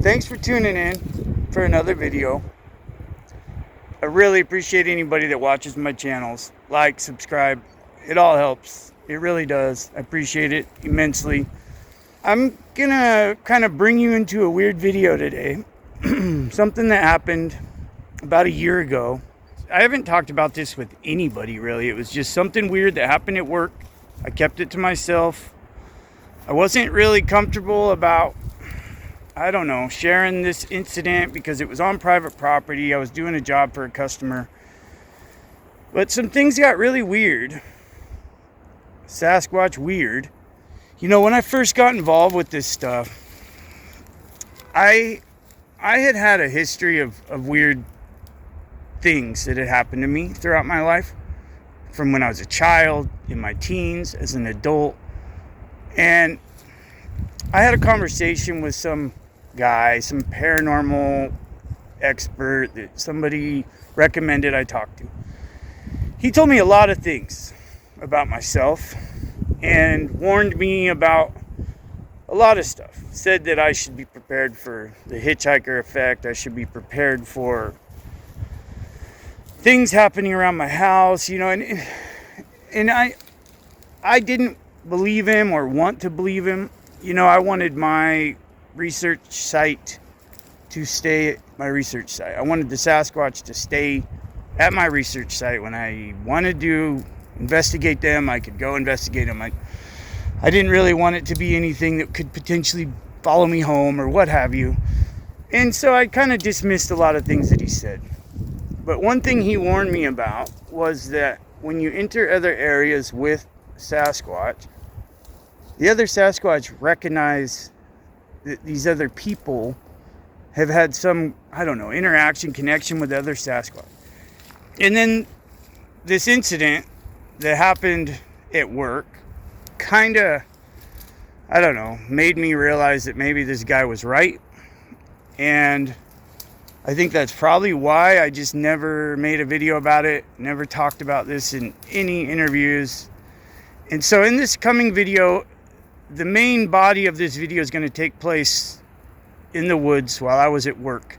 thanks for tuning in for another video. I really appreciate anybody that watches my channels. Like, subscribe, it all helps. It really does. I appreciate it immensely. I'm gonna kind of bring you into a weird video today. Something that happened about a year ago. I haven't talked about this with anybody really. It was just something weird that happened at work. I kept it to myself. I wasn't really comfortable about, I don't know, sharing this incident because it was on private property. I was doing a job for a customer. But some things got really weird. Sasquatch weird. You know, when I first got involved with this stuff, I had a history of weird things that had happened to me throughout my life. From when I was a child, in my teens, as an adult. And I had a conversation with some guy, some paranormal expert that somebody recommended I talk to. He told me a lot of things about myself and warned me about a lot of stuff. Said that I should be prepared for the hitchhiker effect. I should be prepared for things happening around my house, you know, and I didn't believe him or want to believe him. You know, I wanted my research site to stay at my research site. I wanted the Sasquatch to stay at my research site. When I wanted to investigate them, I could go investigate them. I didn't really want it to be anything that could potentially follow me home or what have you. And so I kind of dismissed a lot of things that he said. But one thing he warned me about was that when you enter other areas with Sasquatch, the other Sasquatch recognize that these other people have had some, I don't know, interaction, connection with other Sasquatch. And then this incident that happened at work kind of, I don't know, made me realize that maybe this guy was right. And I think that's probably why I just never made a video about it, never talked about this in any interviews. And so in this coming video, the main body of this video is going to take place in the woods while I was at work.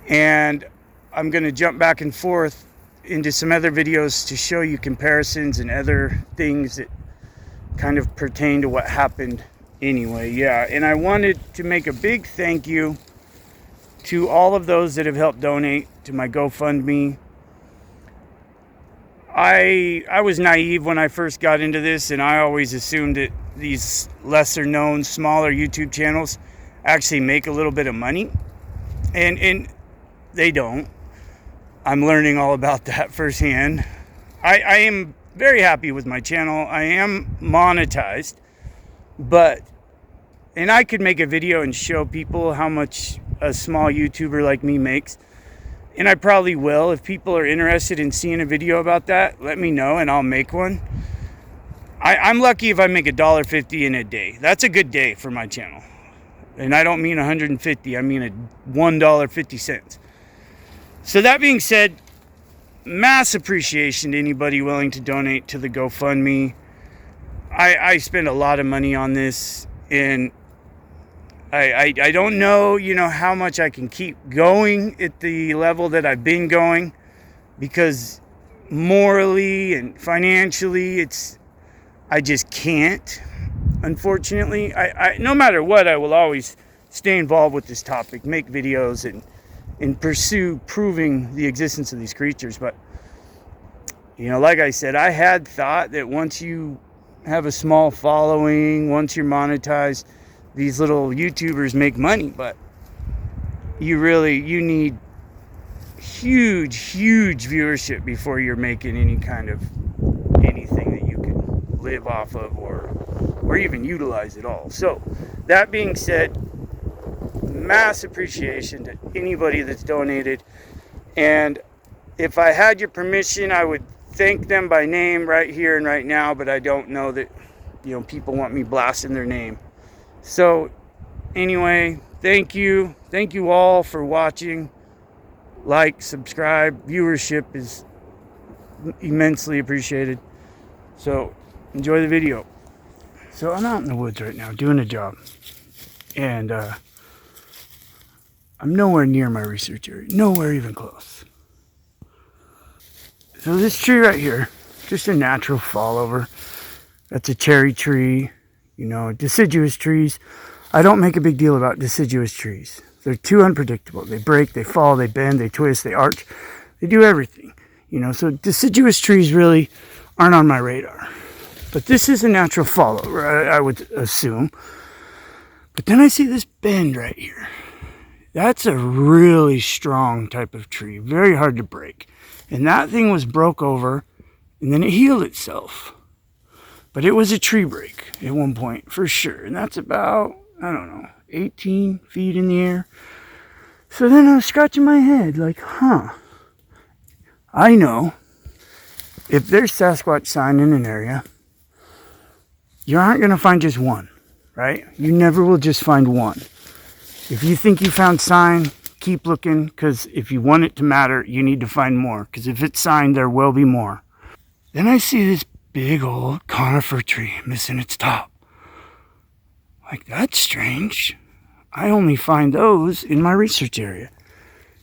And I'm going to jump back and forth into some other videos to show you comparisons and other things that kind of pertain to what happened anyway. Yeah, and I wanted to make a big thank you to all of those that have helped donate to my GoFundMe. I was naive when I first got into this, and I always assumed that these lesser known, smaller YouTube channels actually make a little bit of money. And they don't. I'm learning all about that firsthand. I am very happy with my channel. I am monetized, and I could make a video and show people how much a small YouTuber like me makes. And I probably will. If people are interested in seeing a video about that, let me know and I'll make one. I'm lucky if I make $1.50 in a day. That's a good day for my channel. And I don't mean 150, I mean $1.50. So that being said, mass appreciation to anybody willing to donate to the GoFundMe. I spend a lot of money on this, and I don't know, you know, how much I can keep going at the level that I've been going, because morally and financially, I just can't, unfortunately. No matter what, I will always stay involved with this topic, make videos, and pursue proving the existence of these creatures. But, you know, like I said, I had thought that once you have a small following, once you're monetized, these little YouTubers make money. But you need huge viewership before you're making any kind of anything that you can live off of or even utilize at all. So that being said, mass appreciation to anybody that's donated. And if I had your permission, I would thank them by name right here and right now, but I don't know that, you know, people want me blasting their name. So anyway, thank you all for watching. Like, subscribe, viewership is immensely appreciated. So enjoy the video. So I'm out in the woods right now doing a job, and I'm nowhere near my research area. Nowhere even close. So this tree right here, just a natural fallover. That's a cherry tree. You know, deciduous trees. I don't make a big deal about deciduous trees. They're too unpredictable. They break, they fall, they bend, they twist, they arch. They do everything. You know, so deciduous trees really aren't on my radar. But this is a natural fallover, I would assume. But then I see this bend right here. That's a really strong type of tree. Very hard to break. And that thing was broke over and then it healed itself. But it was a tree break at one point, for sure. And that's about, I don't know, 18 feet in the air. So then I was scratching my head like, I know if there's Sasquatch sign in an area, you aren't going to find just one, right? You never will just find one. If you think you found sign, keep looking, because if you want it to matter, you need to find more. Because if it's sign, there will be more. Then I see this big old conifer tree missing its top. Like, that's strange. I only find those in my research area.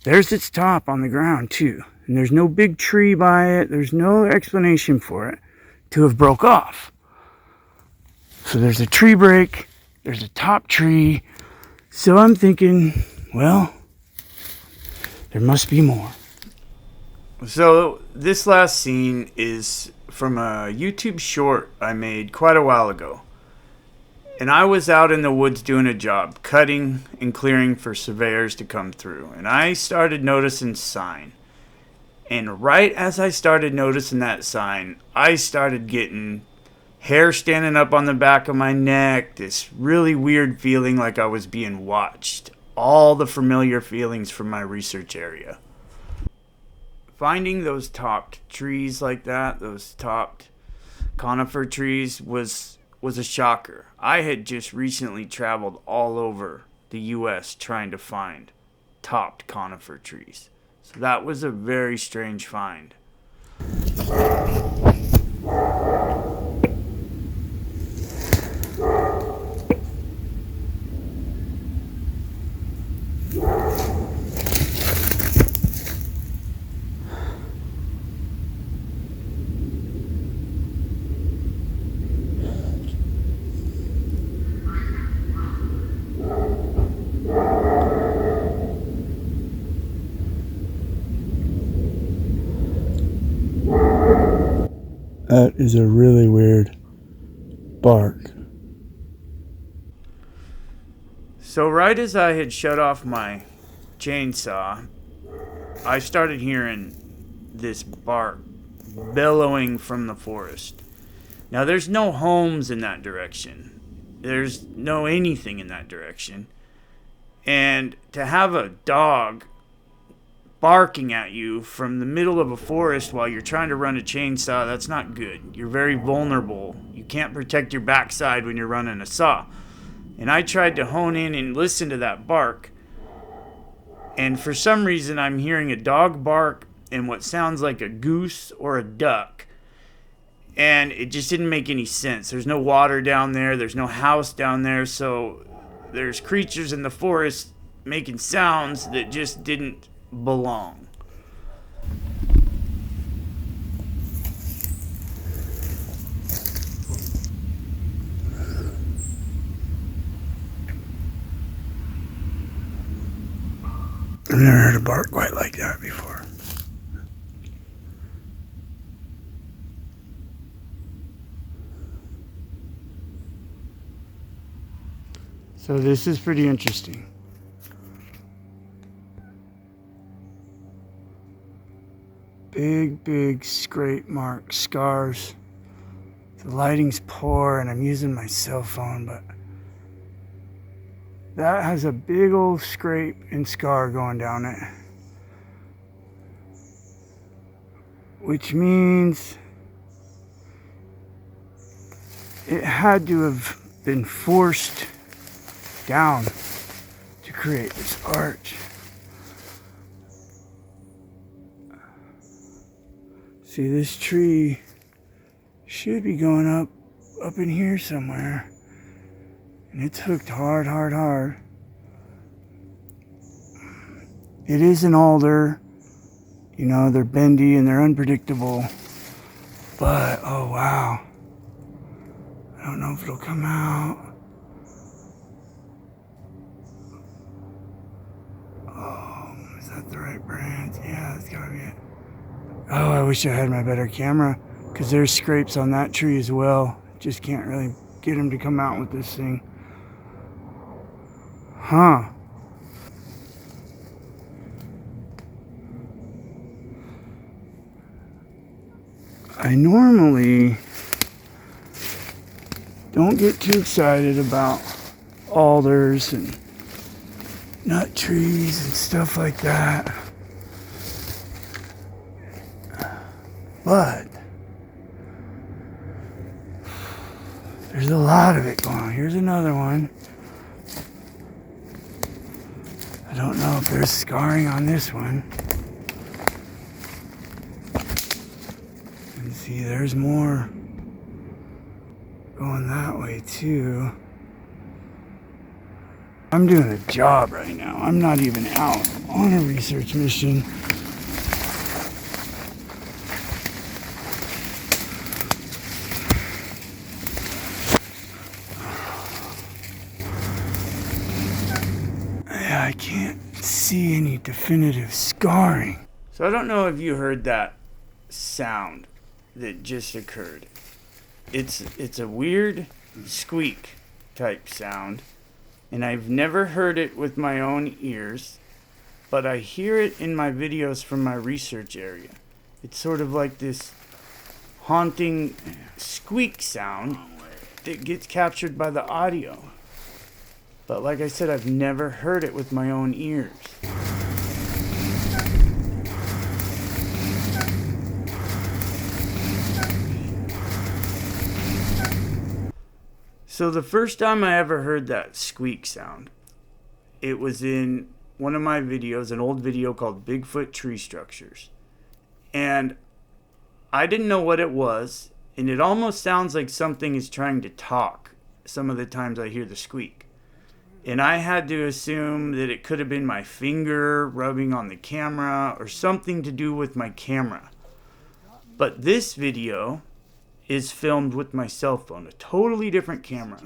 There's its top on the ground too. And there's no big tree by it. There's no explanation for it to have broke off. So there's a tree break. There's a top tree. So I'm thinking, well, there must be more. So this last scene is from a YouTube short I made quite a while ago. And I was out in the woods doing a job, cutting and clearing for surveyors to come through. And I started noticing sign. And right as I started noticing that sign, I started getting hair standing up on the back of my neck, this really weird feeling like I was being watched. All the familiar feelings from my research area. Finding those topped trees like that, those topped conifer trees, was a shocker. I had just recently traveled all over the U.S. trying to find topped conifer trees. So that was a very strange find. That is a really weird bark. So right as I had shut off my chainsaw, I started hearing this bark bellowing from the forest. Now there's no homes in that direction. There's no anything in that direction. And to have a dog barking at you from the middle of a forest while you're trying to run a chainsaw, that's not good. You're very vulnerable. You can't protect your backside when you're running a saw. And I tried to hone in and listen to that bark. And for some reason, I'm hearing a dog bark and what sounds like a goose or a duck. And it just didn't make any sense. There's no water down there. There's no house down there. So there's creatures in the forest making sounds that just didn't belong. I've never heard a bark quite like that before. So this is pretty interesting. Big scrape marks, scars. The lighting's poor and I'm using my cell phone, but that has a big old scrape and scar going down it. Which means it had to have been forced down to create this arch. See, this tree should be going up in here somewhere. And it's hooked hard. It is an alder. You know, they're bendy and they're unpredictable. But, oh wow. I don't know if it'll come out. Oh, is that the right brand? Yeah, that's gotta be it. Oh, I wish I had my better camera, because there's scrapes on that tree as well. Just can't really get him to come out with this thing. Huh. I normally don't get too excited about alders and nut trees and stuff like that. But there's a lot of it going on. Here's another one. I don't know if there's scarring on this one. And see, there's more going that way too. I'm doing a job right now. I'm not even out on a research mission. Yeah, I can't see any definitive scarring. So I don't know if you heard that sound that just occurred. It's a weird squeak type sound, and I've never heard it with my own ears, but I hear it in my videos from my research area. It's sort of like this haunting squeak sound that gets captured by the audio. But like I said, I've never heard it with my own ears. So the first time I ever heard that squeak sound, it was in one of my videos, an old video called Bigfoot Tree Structures. And I didn't know what it was, and it almost sounds like something is trying to talk some of the times I hear the squeak. And I had to assume that it could have been my finger rubbing on the camera or something to do with my camera. But this video is filmed with my cell phone, a totally different camera.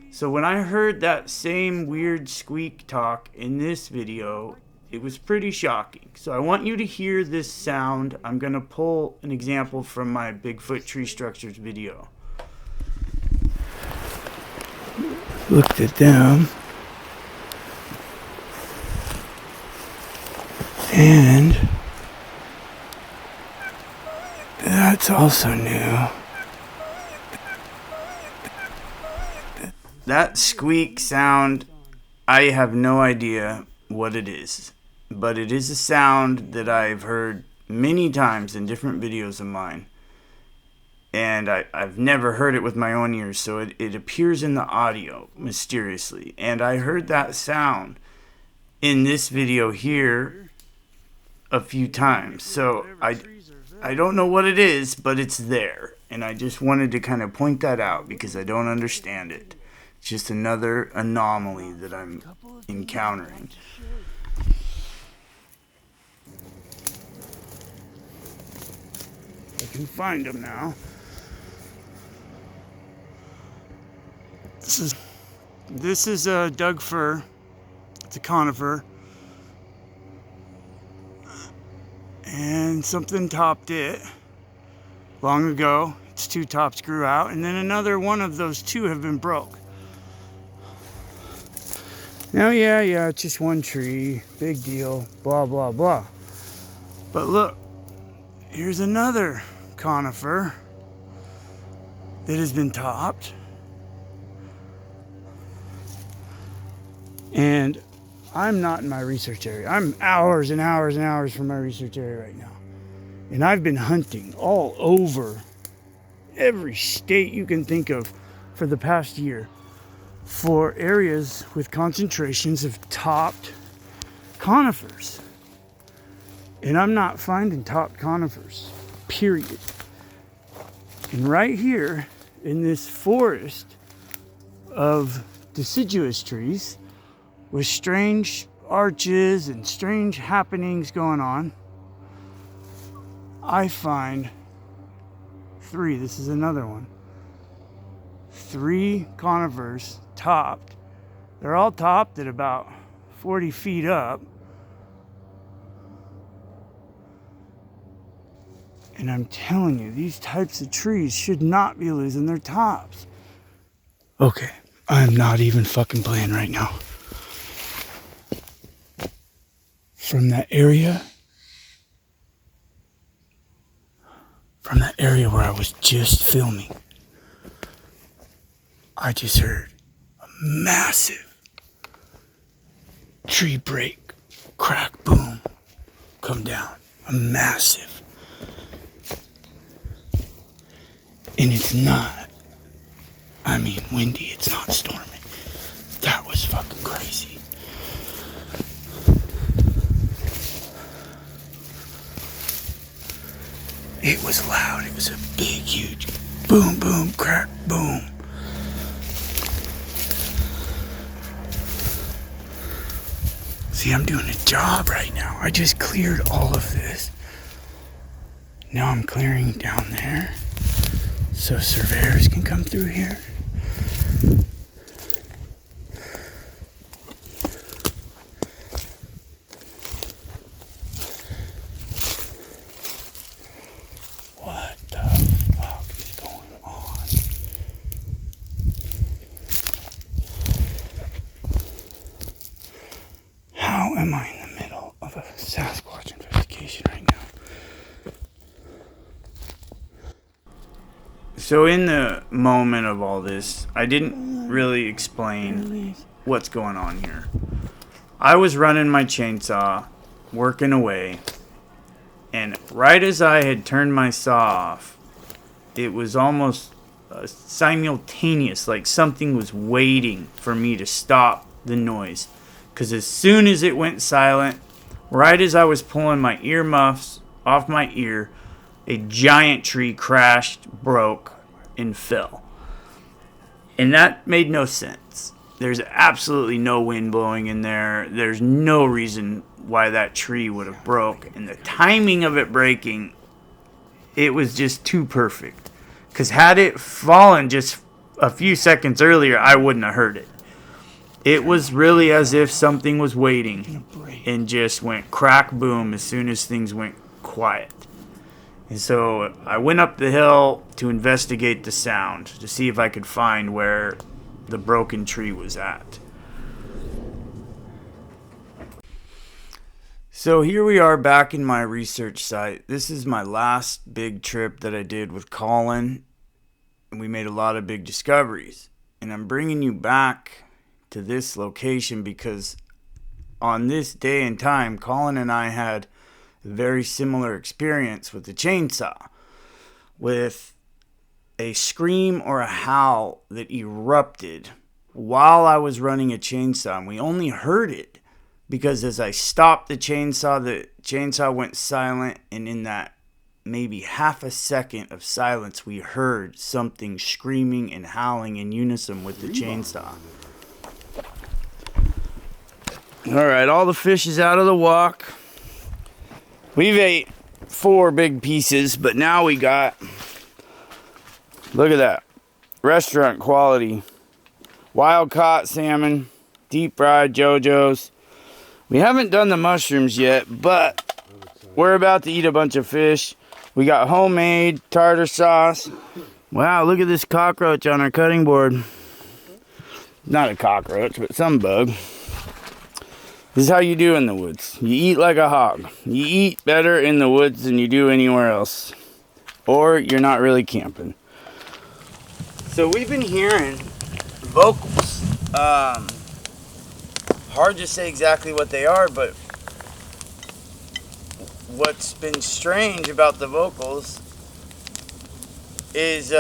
So when I heard that same weird squeak talk in this video, it was pretty shocking. So I want you to hear this sound. I'm going to pull an example from my Bigfoot Tree Structures video. Looked it down. And that's also new. That squeak sound, I have no idea what it is, but it is a sound that I've heard many times in different videos of mine, and I've never heard it with my own ears, so it appears in the audio mysteriously. And I heard that sound in this video here a few times, so I don't know what it is, but it's there, and I just wanted to kind of point that out because I don't understand it. It's just another anomaly that I'm encountering. I can find them now. This is a Doug fir. It's a conifer. And something topped it long ago. Its two tops grew out, and then another one of those two have been broke. Now, yeah, it's just one tree, big deal, blah, blah, blah. But look, here's another conifer that has been topped. And I'm not in my research area. I'm hours and hours and hours from my research area right now. And I've been hunting all over every state you can think of for the past year for areas with concentrations of topped conifers. And I'm not finding topped conifers, period. And right here in this forest of deciduous trees with strange arches and strange happenings going on, I find 3. This is another one. 3 conifers topped. They're all topped at about 40 feet up. And I'm telling you, these types of trees should not be losing their tops. Okay, I'm not even fucking playing right now. From that area where I was just filming, I just heard a massive tree break, crack, boom, come down. A massive. And it's not, windy, it's not storming. That was fucking crazy. It was loud. It was a big, huge boom, boom, crack, boom. See, I'm doing a job right now. I just cleared all of this. Now I'm clearing down there so surveyors can come through here. What the fuck is going on? How am I in the middle of a Sasquatch investigation right now? So in the moment of all this, I didn't really explain what's going on here. I was running my chainsaw, working away, and right as I had turned my saw off, it was almost simultaneous, like something was waiting for me to stop the noise. Because as soon as it went silent, right as I was pulling my earmuffs off my ear, a giant tree crashed, broke, and fell. And that made no sense. There's absolutely no wind blowing in there. There's no reason why that tree would have broke. And the timing of it breaking, it was just too perfect. Because had it fallen just a few seconds earlier, I wouldn't have heard it. It was really as if something was waiting and just went crack, boom as soon as things went quiet. And so I went up the hill to investigate the sound to see if I could find where the broken tree was at. So here we are back in my research site. This is my last big trip that I did with Colin, and we made a lot of big discoveries. And I'm bringing you back to this location because on this day and time, Colin and I had a very similar experience with the chainsaw, with a scream or a howl that erupted while I was running a chainsaw, and we only heard it because as I stopped the chainsaw went silent, and in that maybe half a second of silence, we heard something screaming and howling in unison with the chainsaw. Alright, all the fish is out of the wok. We've ate 4 big pieces, but now we got, look at that, restaurant quality, wild caught salmon, deep fried JoJo's. We haven't done the mushrooms yet, but we're about to eat a bunch of fish. We got homemade tartar sauce. Wow, look at this cockroach on our cutting board. Not a cockroach, but some bug. This is how you do in the woods. You eat like a hog. You eat better in the woods than you do anywhere else. Or you're not really camping. So we've been hearing vocals. Hard to say exactly what they are, but what's been strange about the vocals is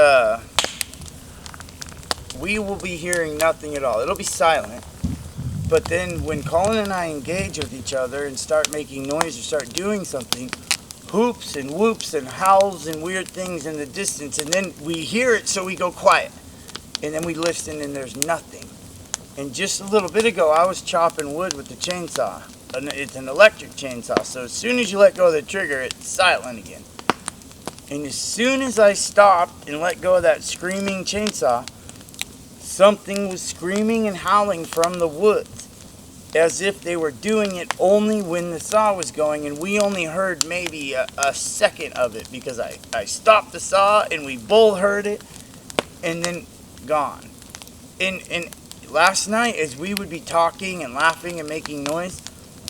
we will be hearing nothing at all. It'll be silent. But then when Colin and I engage with each other and start making noise or start doing something, hoops and whoops and howls and weird things in the distance, and then we hear it, so we go quiet. And then we listen and there's nothing. And just a little bit ago, I was chopping wood with the chainsaw. It's an electric chainsaw, so as soon as you let go of the trigger, it's silent again. And as soon as I stopped and let go of that screaming chainsaw, something was screaming and howling from the woods, as if they were doing it only when the saw was going, and we only heard maybe a second of it, because I stopped the saw and we both heard it, and then gone. And last night, as we would be talking and laughing and making noise,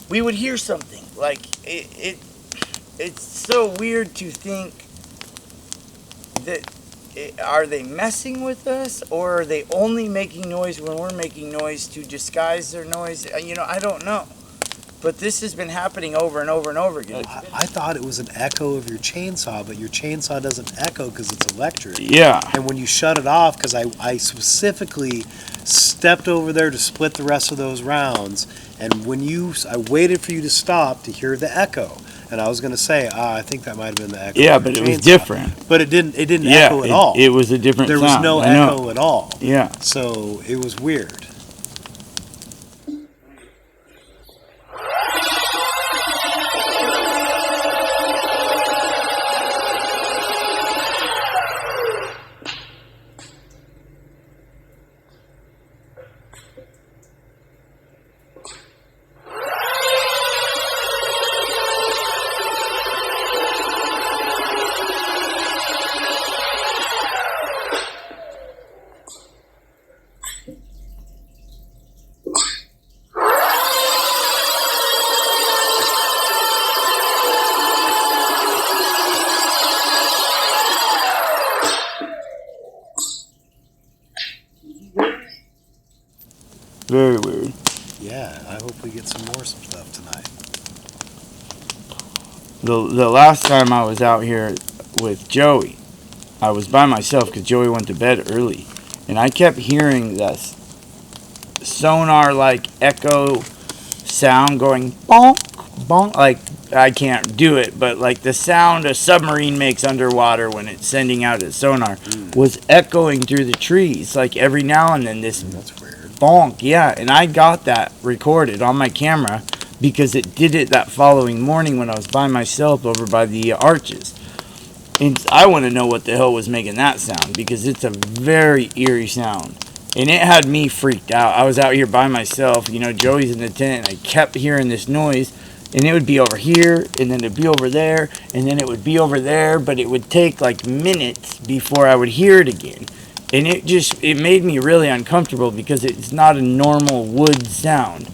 we would hear something. Like, it's so weird to think that, are they messing with us, or are they only making noise when we're making noise to disguise their noise? I don't know. But this has been happening over and over and over again. I thought it was an echo of your chainsaw, but your chainsaw doesn't echo because it's electric. Yeah. And when you shut it off, because I specifically stepped over there to split the rest of those rounds, and I waited for you to stop to hear the echo. And I was going to say, I think that might have been the echo. Yeah, but it was different. But it didn't echo at all. It was a different sound. There was no echo at all. Yeah. So it was weird. Very weird. Yeah, I hope we get some stuff tonight. The last time I was out here with Joey, I was by myself because Joey went to bed early, and I kept hearing this sonar-like echo sound going bonk, bonk. Like, I can't do it, but like the sound a submarine makes underwater when it's sending out its sonar was echoing through the trees. Like every now and then, this That's weird. bonk, yeah. And I got that recorded on my camera because it did it that following morning when I was by myself over by the arches. And I want to know what the hell was making that sound, because it's a very eerie sound. And it had me freaked out. I was out here by myself. Joey's in the tent, and I kept hearing this noise. And it would be over here, and then it'd be over there, and then it would be over there. But it would take like minutes before I would hear it again. And it made me really uncomfortable because it's not a normal wood sound.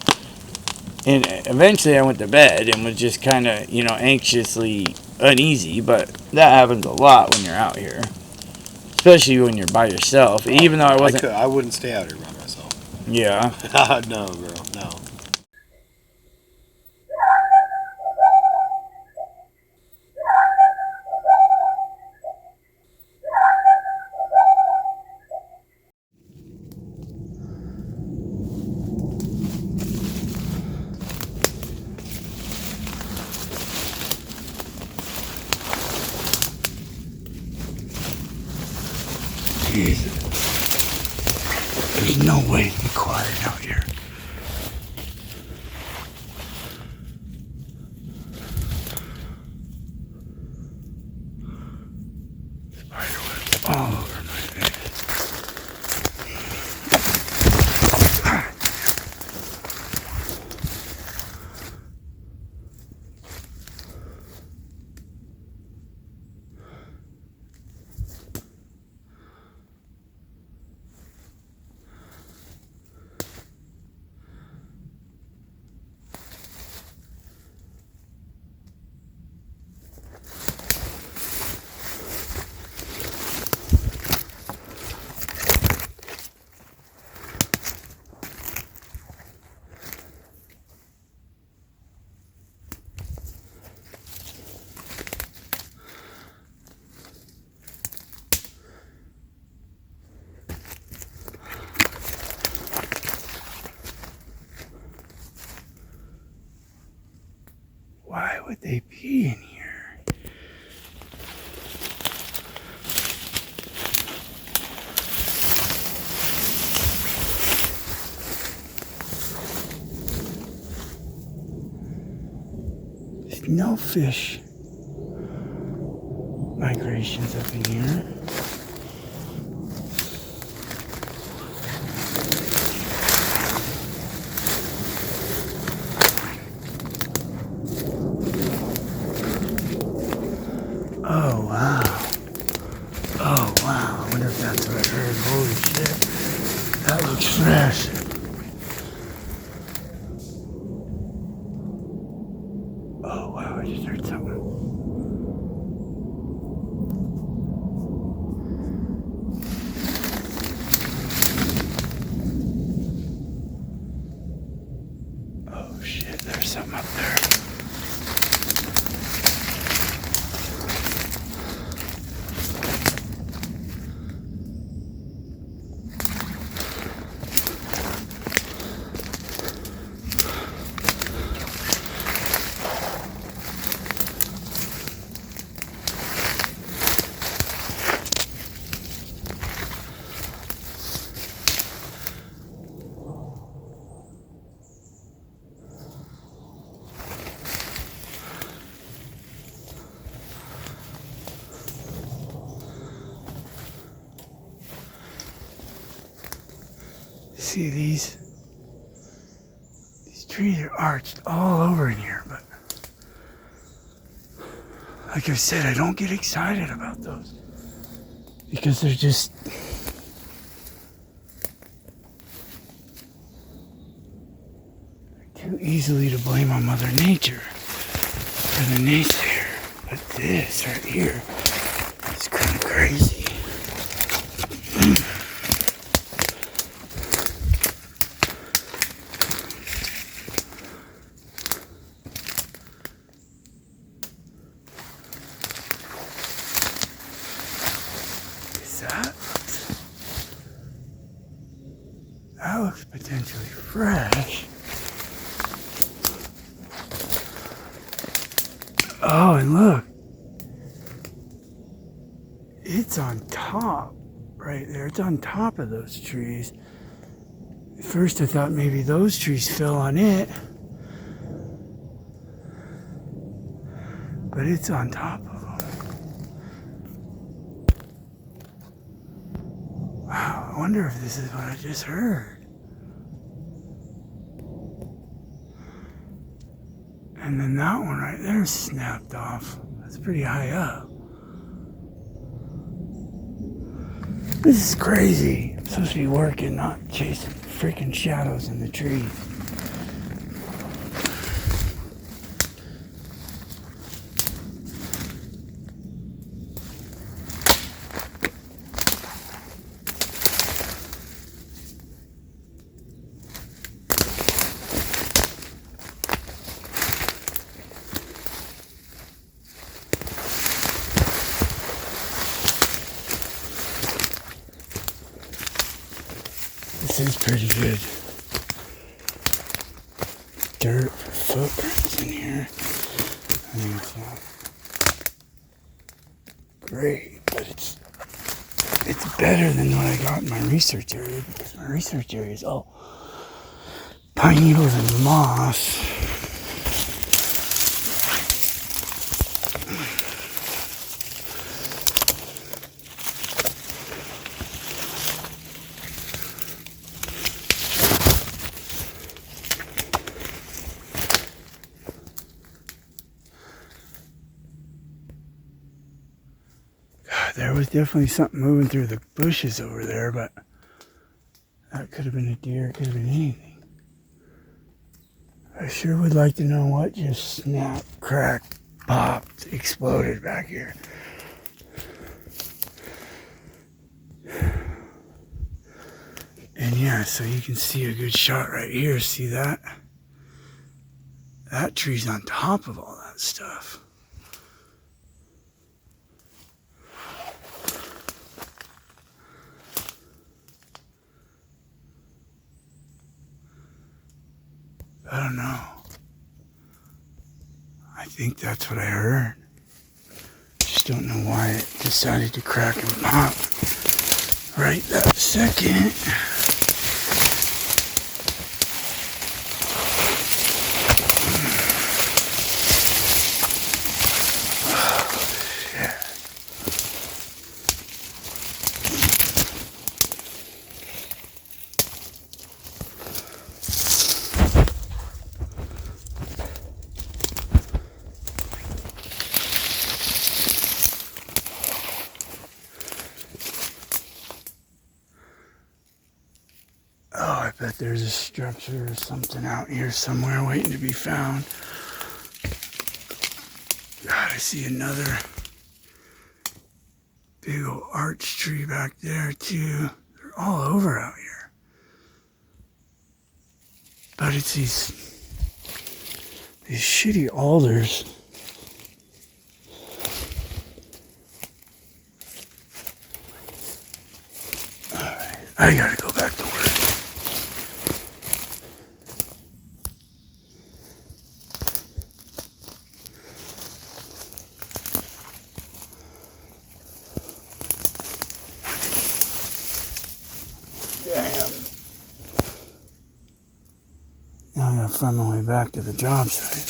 And eventually I went to bed and was just kind of, anxiously uneasy. But that happens a lot when you're out here, especially when you're by yourself. Even though I wouldn't stay out here by myself. Yeah. No, girl, no. Jesus. There's no way to be quiet out here. Spiderwebs all over my face. Why would they be in here? no fish migrations up in here. Oh wow. Oh wow. I wonder if that's what I heard. Holy shit. That looks fresh. Oh wow, I just heard something. Oh shit, there's something up there. See these trees are arched all over in here, but like I said, I don't get excited about those because they're just too easily to blame on Mother Nature for the naysayer. But this right here is kind of crazy. That looks potentially fresh. Oh, and look. It's on top right there. It's on top of those trees. At first I thought maybe those trees fell on it. But it's on top of them. Wow, I wonder if this is what I just heard. And then that one right there snapped off. That's pretty high up. This is crazy. I'm supposed to be working, not chasing freaking shadows in the trees. This is pretty good. Dirt footprints in here. I mean, it's not great, but it's better than what I got in my research area, because my research area is all pine needles and moss. There was definitely something moving through the bushes over there, but that could have been a deer, it could have been anything. I sure would like to know what just snapped, cracked, popped, exploded back here. And yeah, so you can see a good shot right here. See that? That tree's on top of all that stuff. I don't know. I think that's what I heard. Just don't know why it decided to crack and pop right that second. there's a structure or something out here somewhere waiting to be found. God, I see another big old arch tree back there too. They're all over out here. But it's these shitty alders. Alright, I gotta go back to work. Now I gotta find my way back to the job site.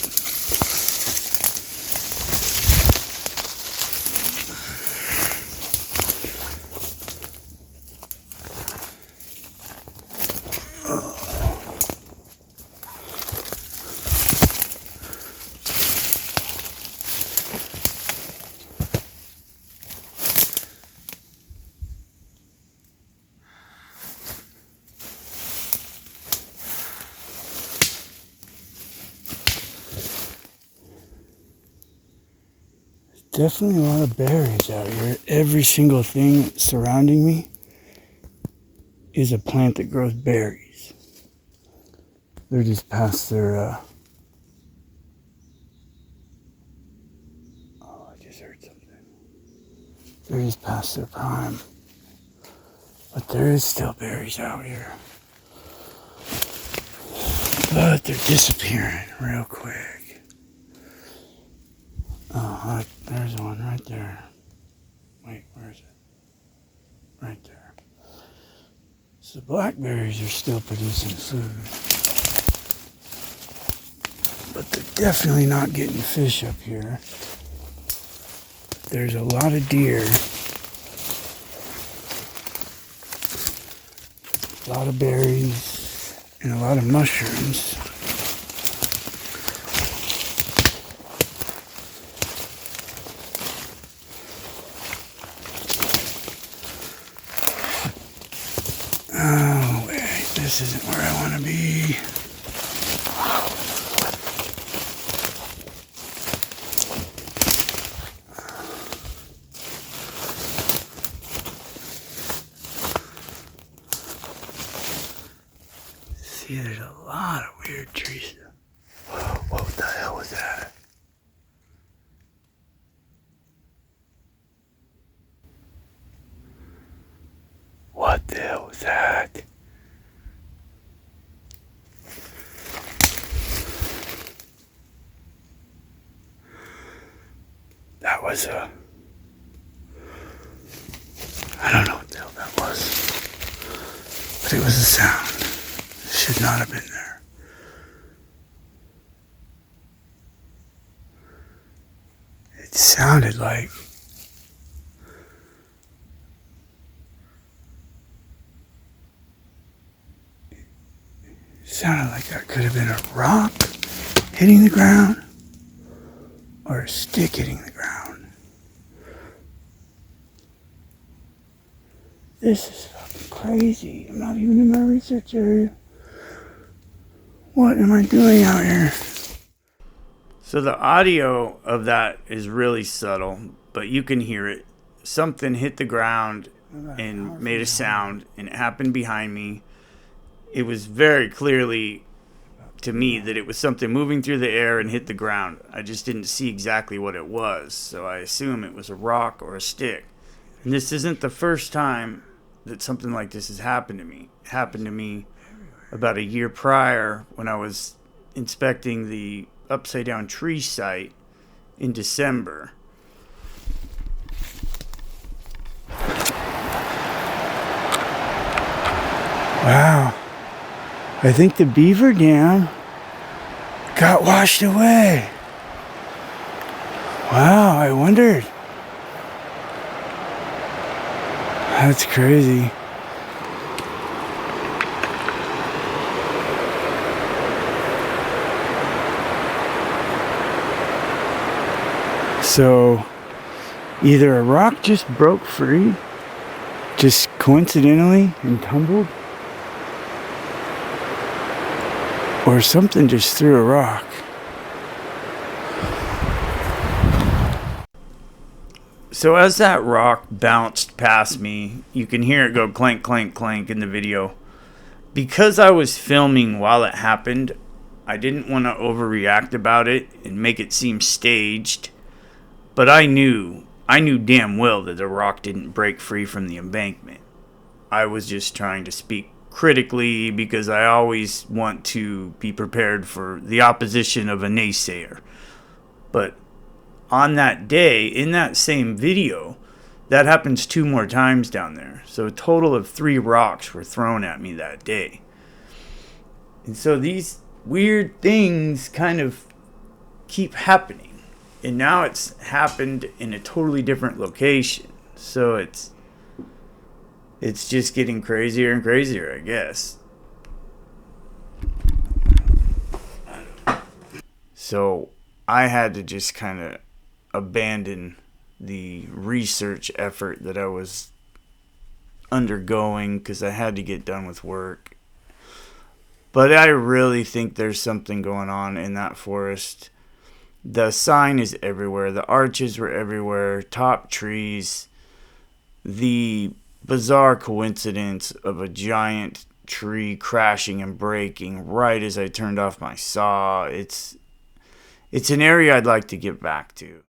Definitely a lot of berries out here. Every single thing surrounding me is a plant that grows berries. They're just past their, oh, I just heard something. They're just past their prime. But there is still berries out here. But they're disappearing real quick. Oh, there's one right there. Wait, where is it? Right there. So blackberries are still producing food. But they're definitely not getting fish up here. There's a lot of deer. A lot of berries. And a lot of mushrooms. Oh, wait, this isn't where I want to be. See, there's a lot of weird trees. What the hell was that? What the hell was that? That was I don't know what the hell that was. But it was a sound. It should not have been there. It sounded like that could have been a rock hitting the ground or a stick hitting the ground. This is fucking crazy. I'm not even in my research area. What am I doing out here? So the audio of that is really subtle, but you can hear it. Something hit the ground and made a sound, and it happened behind me. It was very clearly to me that it was something moving through the air and hit the ground. I just didn't see exactly what it was, so I assume it was a rock or a stick. And this isn't the first time that something like this has happened to me. It happened to me about a year prior when I was inspecting the upside down tree site in December. Wow. I think the beaver dam got washed away. Wow, I wondered. That's crazy. So either a rock just broke free, just coincidentally, and tumbled, Or something just threw a rock. So as that rock bounced past me, you can hear it go clank, clank, clank in the video. Because I was filming while it happened, I didn't want to overreact about it and make it seem staged. But I knew damn well that the rock didn't break free from the embankment. I was just trying to speak critically because I always want to be prepared for the opposition of a naysayer. But on that day, in that same video, that happens 2 more times down there. So a total of 3 rocks were thrown at me that day. And so these weird things kind of keep happening. And now it's happened in a totally different location. So it's just getting crazier and crazier, I guess. So I had to just kind of abandon the research effort that I was undergoing because I had to get done with work. But I really think there's something going on in that forest. The sign is everywhere. The arches were everywhere. Top trees. The bizarre coincidence of a giant tree crashing and breaking right as I turned off my saw. It's an area I'd like to get back to.